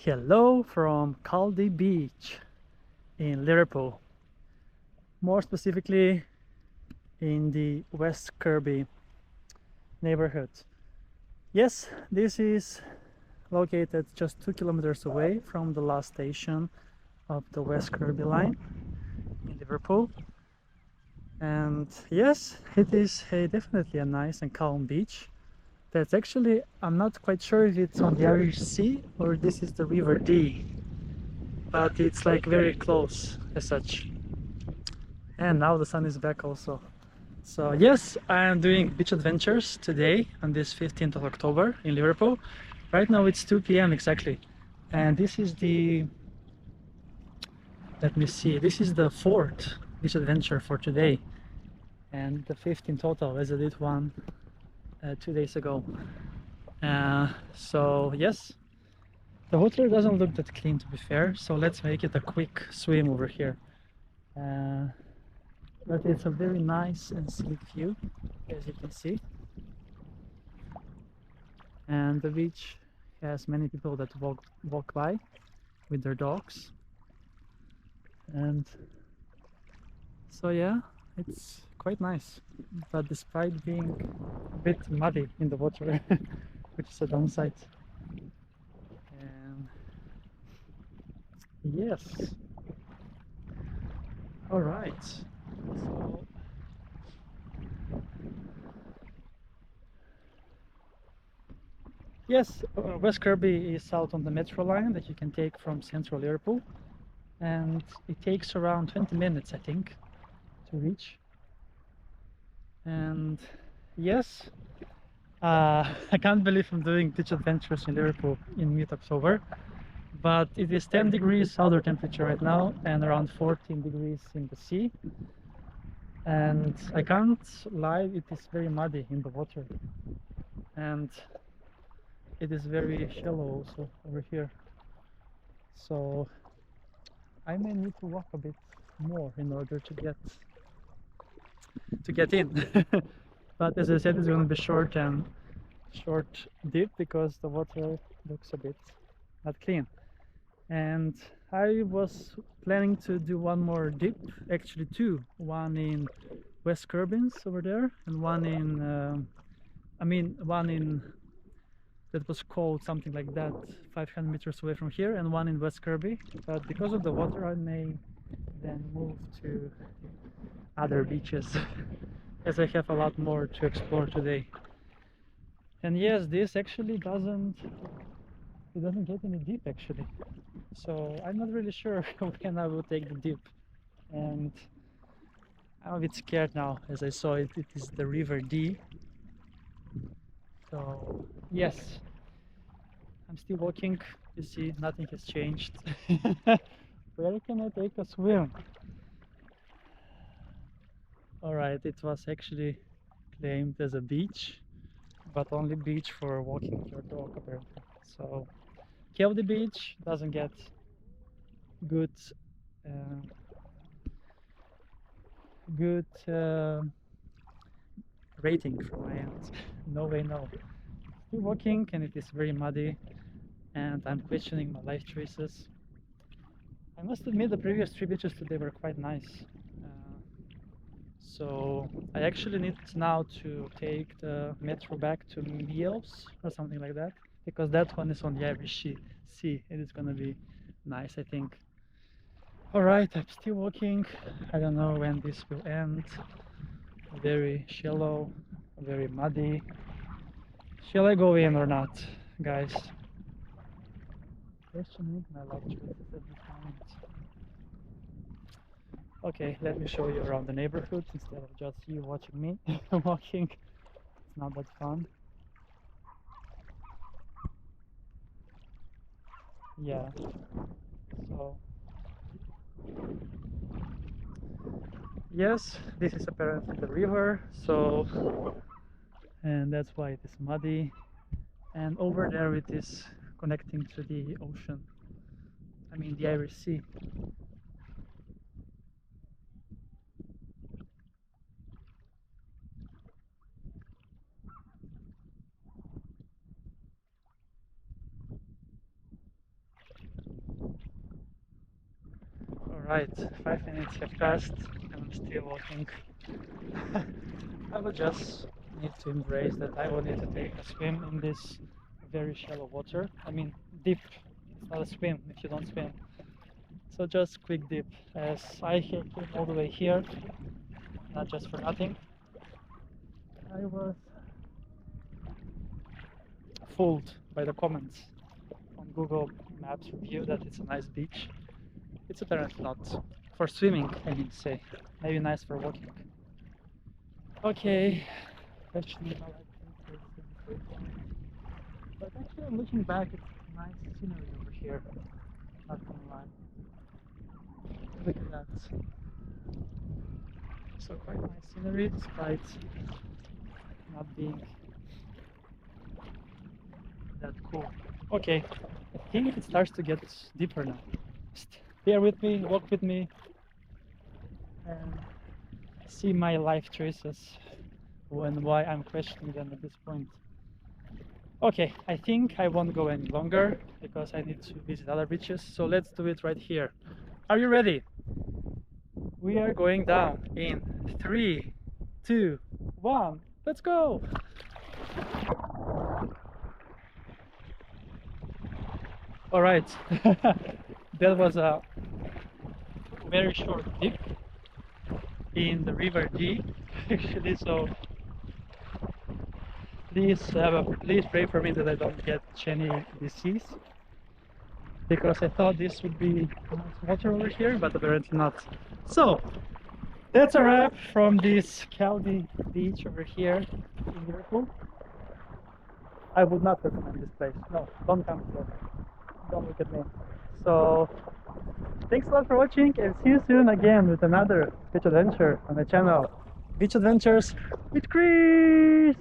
Hello from Caldy Beach in Liverpool, more specifically in the West Kirby neighborhood. Yes, this is located just 2 kilometers away from the last station of the West Kirby line in Liverpool. And yes, it is definitely a nice and calm beach. That's actually, I'm not quite sure if it's on the Irish Sea or this is the River Dee, but it's like very close as such. And now the sun is back also. So yes, I am doing beach adventures today on this 15th of October in Liverpool. Right now it's 2 p.m. exactly. And this is the, let me see, this is the fourth beach adventure for today. And the fifth in total, as I did one 2 days ago. So yes, the water doesn't look that clean to be fair. So let's make it a quick swim over here. But it's a very nice and sleek view, as you can see. And the beach has many people that walk by with their dogs. And so yeah, it's quite nice. But despite being a bit muddy in the water, which is a downside. And yes. All right. So yes, West Kirby is out on the metro line that you can take from central Liverpool, and it takes around 20 minutes, I think, to reach. And yes, I can't believe I'm doing beach adventures in Liverpool in mid-October, but it is 10 degrees outer temperature right now and around 14 degrees in the sea. And I can't lie, it is very muddy in the water. And it is very shallow also over here. So I may need to walk a bit more in order to get in. But as I said, it's going to be short dip because the water looks a bit not clean. And I was planning to do one more dip, actually two, one in West Kirby's over there and one in one in that was called something like that 500 meters away from here, and one in West Kirby. But because of the water I may then move to other beaches as I have a lot more to explore today. And yes, this actually doesn't get any deep actually, so I'm not really sure when I will take the dip. And I'm a bit scared now as I saw it is the River Dee. So yes, I'm still walking. You see, nothing has changed. Where can I take a swim? Alright, it was actually claimed as a beach, but only beach for walking with your dog apparently. So Caldy Beach doesn't get good uh, rating from my end. No way, no. Still walking, and it is very muddy, and I'm questioning my life choices. I must admit the previous three beaches today were quite nice. So I actually need now to take the metro back to Meals or something like that, because that one is on the Irish Sea. It is gonna be nice, I think. Alright, I'm still walking. I don't know when this will end. Very shallow, very muddy. Shall I go in or not, guys? Questioning my life choices at this moment. Okay, let me show you around the neighborhood instead of just you watching me walking. It's not that fun. Yeah, so yes, this is apparently the river, so, and that's why it is muddy, and over there it is connecting to the ocean, I mean the Irish Sea. Alright, 5 minutes have passed and I'm still walking. I will just need to embrace that I will need to take a swim in this very shallow water. I mean, deep. It's not a swim if you don't swim. So just quick dip, as I came all the way here, not just for nothing. I was fooled by the comments on Google Maps review that it's a nice beach. It's apparently not. For swimming, I need to say. Maybe nice for walking. Okay, questioning how I think this is. But actually, looking back, it's nice scenery over here. Not gonna lie. Look at that. So quite nice scenery, despite not being that cool. Okay, I think it starts to get deeper now. Just bear with me, walk with me, and see my life choices and why I'm questioning them at this point. Okay, I think I won't go any longer because I need to visit other beaches, so let's do it right here. Are you ready? We are going down in 3, 2, 1, let's go! Alright, that was a very short dip in the River Dee, actually, so please pray for me that I don't get any disease, because I thought this would be nice water over here, but apparently not. So, that's a wrap from this Caldy Beach over here in Liverpool. I would not recommend this place. No, don't come here. Don't look at me. So, thanks a lot for watching, and see you soon again with another beach adventure on my channel. Beach Adventures with Chris!